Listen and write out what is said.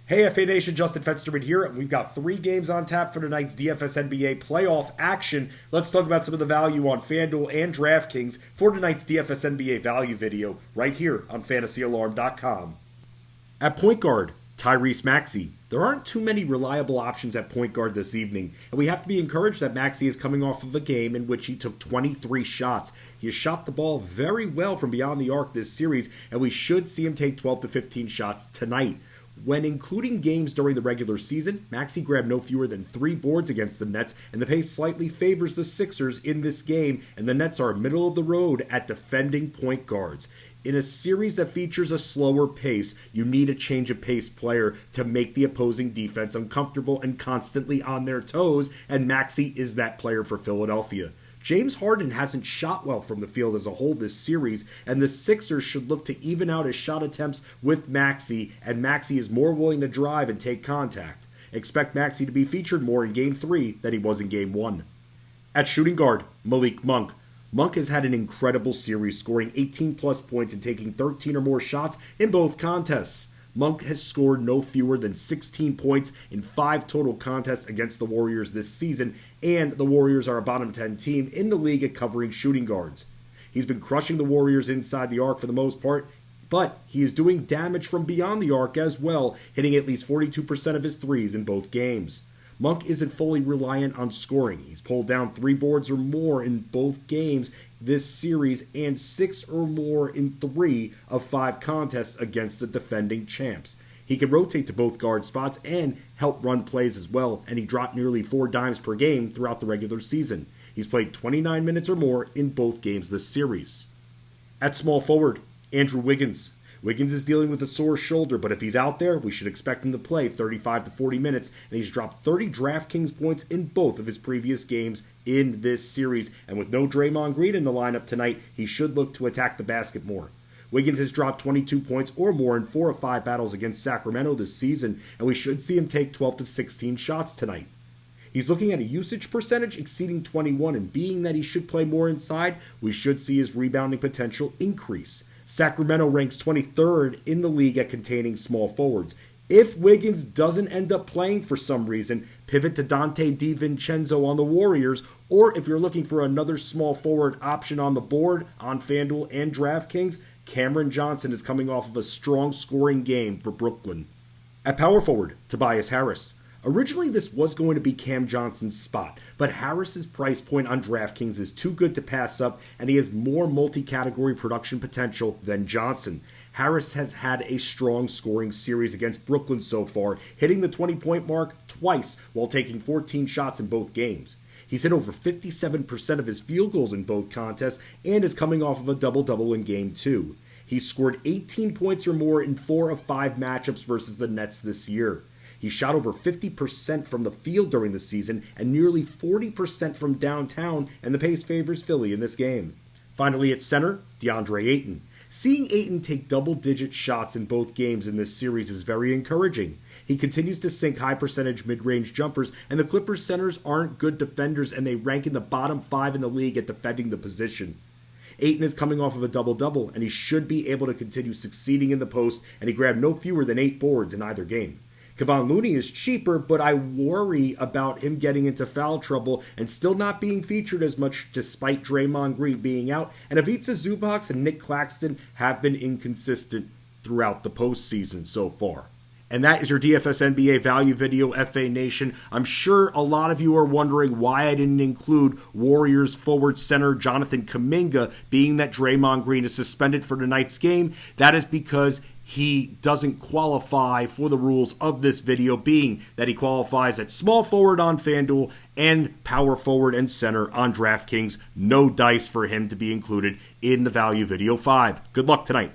Hey FA Nation, Justin Fensterman here, and we've got 3 games on tap for tonight's DFS NBA playoff action. Let's talk about some of the value on FanDuel and DraftKings for tonight's DFS NBA value video right here on FantasyAlarm.com. At point guard, Tyrese Maxey. There aren't too many reliable options at point guard this evening, and we have to be encouraged that Maxey is coming off of a game in which he took 23 shots. He has shot the ball very well from beyond the arc this series, and we should see him take 12 to 15 shots tonight. When including games during the regular season, Maxey grabbed no fewer than 3 boards against the Nets, and the pace slightly favors the Sixers in this game, and the Nets are middle of the road at defending point guards. In a series that features a slower pace, you need a change of pace player to make the opposing defense uncomfortable and constantly on their toes, and Maxey is that player for Philadelphia. James Harden hasn't shot well from the field as a whole this series, and the Sixers should look to even out his shot attempts with Maxey, and Maxey is more willing to drive and take contact. Expect Maxey to be featured more in Game 3 than he was in Game 1. At shooting guard, Malik Monk. Monk has had an incredible series, scoring 18-plus points and taking 13 or more shots in both contests. Monk has scored no fewer than 16 points in 5 total contests against the Warriors this season, and the Warriors are a bottom 10 team in the league at covering shooting guards. He's been crushing the Warriors inside the arc for the most part, but he is doing damage from beyond the arc as well, hitting at least 42% of his threes in both games. Monk isn't fully reliant on scoring. He's pulled down 3 boards or more in both games this series and 6 or more in 3 of 5 contests against the defending champs. He can rotate to both guard spots and help run plays as well, and he dropped nearly 4 dimes per game throughout the regular season. He's played 29 minutes or more in both games this series. At small forward, Andrew Wiggins. Wiggins is dealing with a sore shoulder, but if he's out there, we should expect him to play 35 to 40 minutes, and he's dropped 30 DraftKings points in both of his previous games in this series, and with no Draymond Green in the lineup tonight, he should look to attack the basket more. Wiggins has dropped 22 points or more in 4 of 5 battles against Sacramento this season, and we should see him take 12 to 16 shots tonight. He's looking at a usage percentage exceeding 21, and being that he should play more inside, we should see his rebounding potential increase. Sacramento ranks 23rd in the league at containing small forwards. If Wiggins doesn't end up playing for some reason, pivot to Dante DiVincenzo on the Warriors, or if you're looking for another small forward option on the board on FanDuel and DraftKings, Cameron Johnson is coming off of a strong scoring game for Brooklyn. At power forward, Tobias Harris. Originally, this was going to be Cam Johnson's spot, but Harris's price point on DraftKings is too good to pass up, and he has more multi-category production potential than Johnson. Harris has had a strong scoring series against Brooklyn so far, hitting the 20-point mark twice while taking 14 shots in both games. He's hit over 57% of his field goals in both contests and is coming off of a double-double in Game 2. He's scored 18 points or more in 4 of 5 matchups versus the Nets this year. He shot over 50% from the field during the season and nearly 40% from downtown, and the pace favors Philly in this game. Finally at center, DeAndre Ayton. Seeing Ayton take double-digit shots in both games in this series is very encouraging. He continues to sink high-percentage mid-range jumpers, and the Clippers centers aren't good defenders, and they rank in the bottom 5 in the league at defending the position. Ayton is coming off of a double-double, and he should be able to continue succeeding in the post, and he grabbed no fewer than 8 boards in either game. Kevon Looney is cheaper, but I worry about him getting into foul trouble and still not being featured as much despite Draymond Green being out. And Ivica Zubac and Nick Claxton have been inconsistent throughout the postseason so far. And that is your DFS NBA value video, FA Nation. I'm sure a lot of you are wondering why I didn't include Warriors forward center Jonathan Kuminga, being that Draymond Green is suspended for tonight's game. That is because he doesn't qualify for the rules of this video, being that he qualifies at small forward on FanDuel and power forward and center on DraftKings. No dice for him to be included in the value video 5. Good luck tonight.